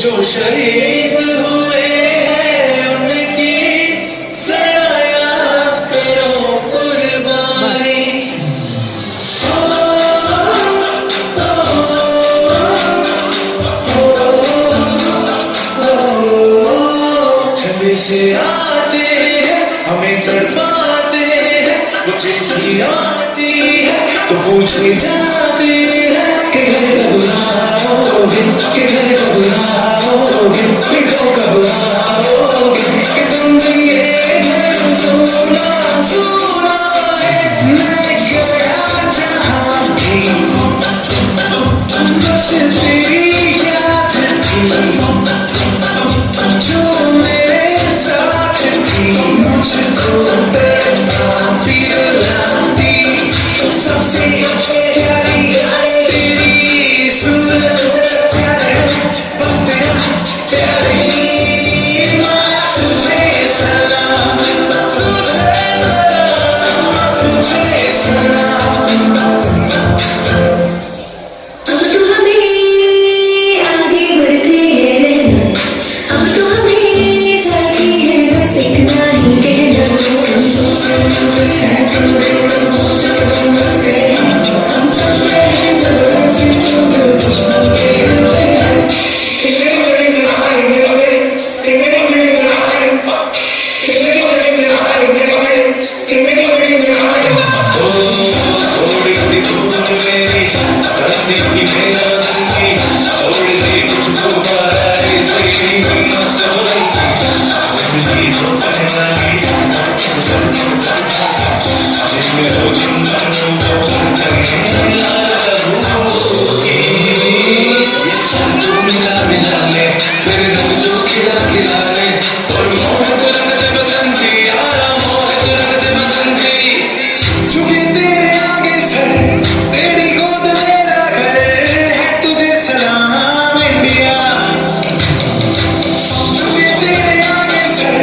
जो शहीद हुए हैं उनकी सराया करो कुर्बानी। छवि से आते हैं हमें तड़पाते हैं, वो चिट्ठी आती है तो पूछने जाते हैं कि घर कब आओगे, कि घर कब आओगे, कि घर कब आओगे, कि तुम ये घर सोना सोना है। मैं गया जहाँ भी बस तेरी याद थी, जो मेरे साथ थी मुझको तड़पाती रुलाती, सबसे प्यारी तेरी सूरत प्यारे, बस तेरा प्यारी माँ तुझे सलाम, तुझे सलाम। अब तो हमें आगे बढ़ते रहना, अब तो हमें साथी है बस इतना ही कहना। थोड़ी सी भूल मेरी धरती की मेरा दिल की, थोड़ी सी खुशबू बाहर से मस्त हो गई, खुशी तो कहना की जिसमें हो जिंदन को ये सब तू मिला मिला ले, तेरे रंग जो खिला खिला ले, और मोहब्बत रंग दे बसंती यारा, मोहब्बत रंग दे बसंती। झुके तेरे आगे सर, तेरी गोद मेरा घर है, तुझे सलाम इंडिया। झुके तेरे आगे सर,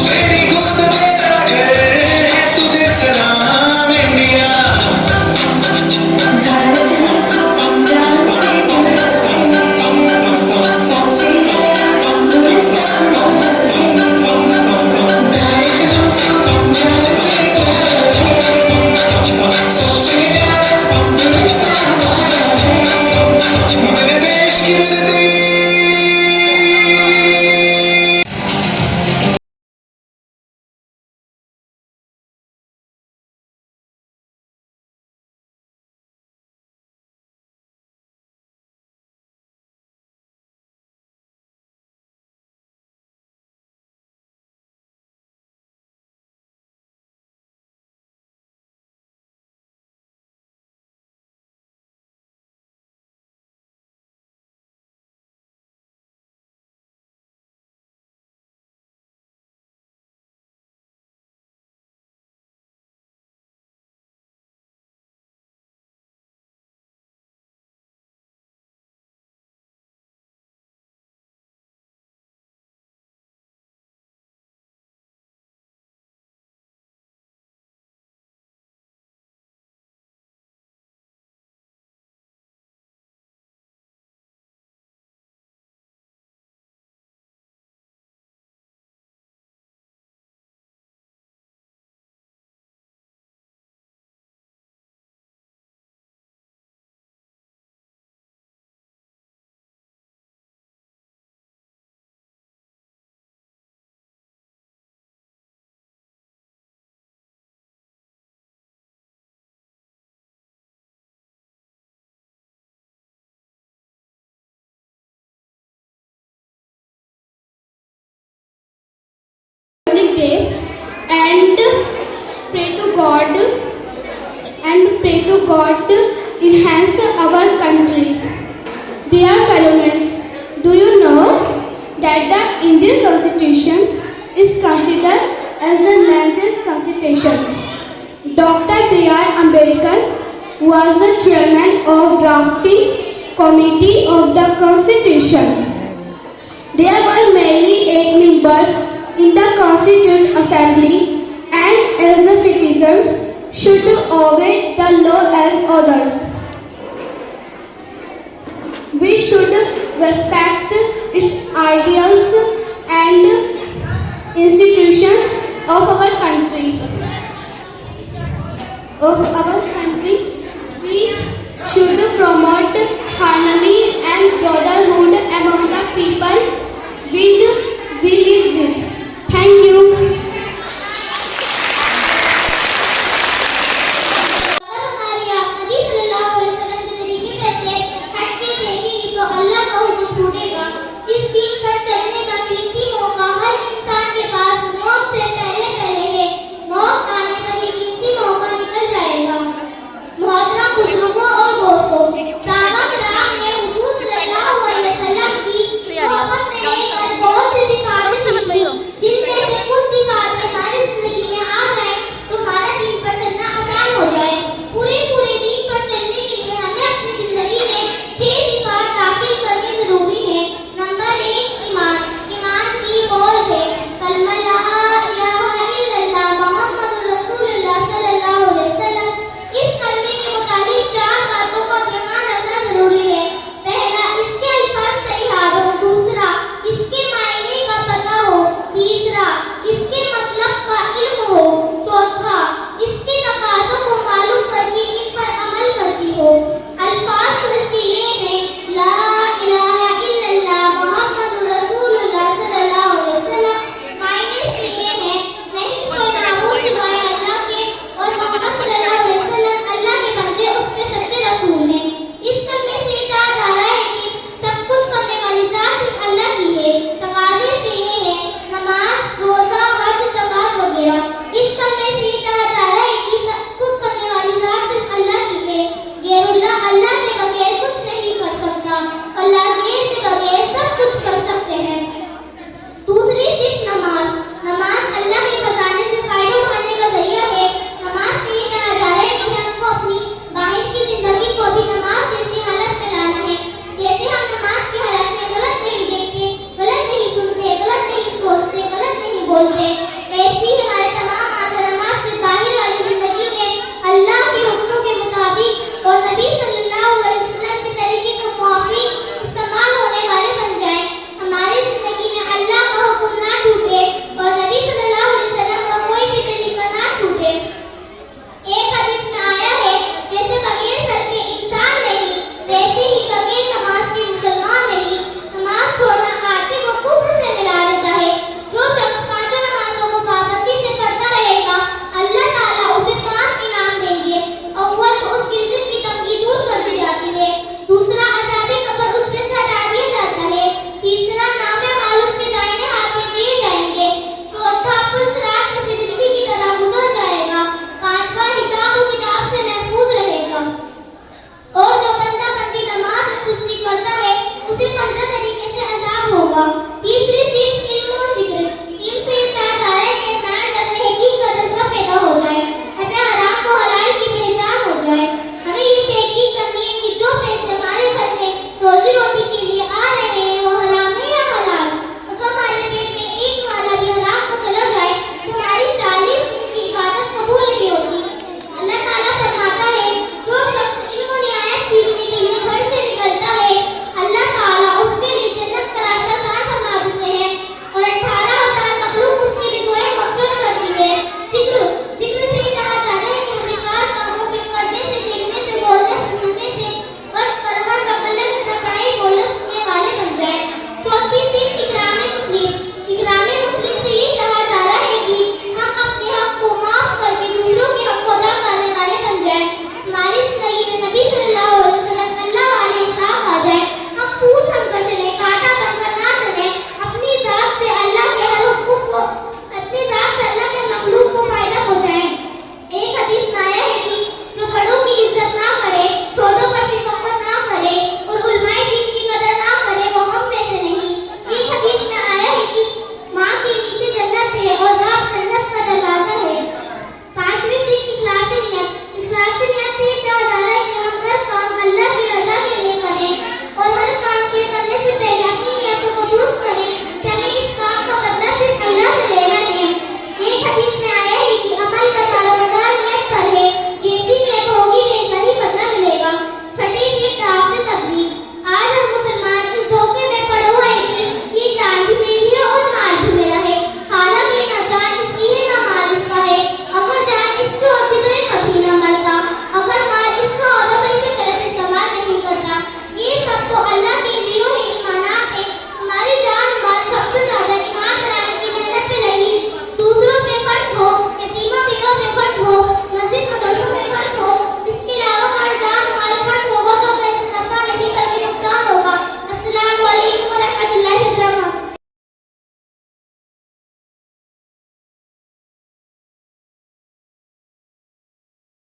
तेरी गोद मेरा घर है, तुझे सलाम इंडिया। भारत हमको जान से प्यारा है, सबसे प्यारा हिंदुस्तान है। भारत हमको जान से प्यारा है, सबसे प्यारा हिंदुस्तान है। मेरे देश की धरती। Day and pray to God enhance our country. Dear fellow mates, do you know that the Indian Constitution is considered as the longest constitution? Dr. B.R. Ambedkar was the chairman of drafting committee of the Constitution. There were merely 8 members in the Constituent Assembly, and as the citizens should obey the law and orders. We should respect its हुआ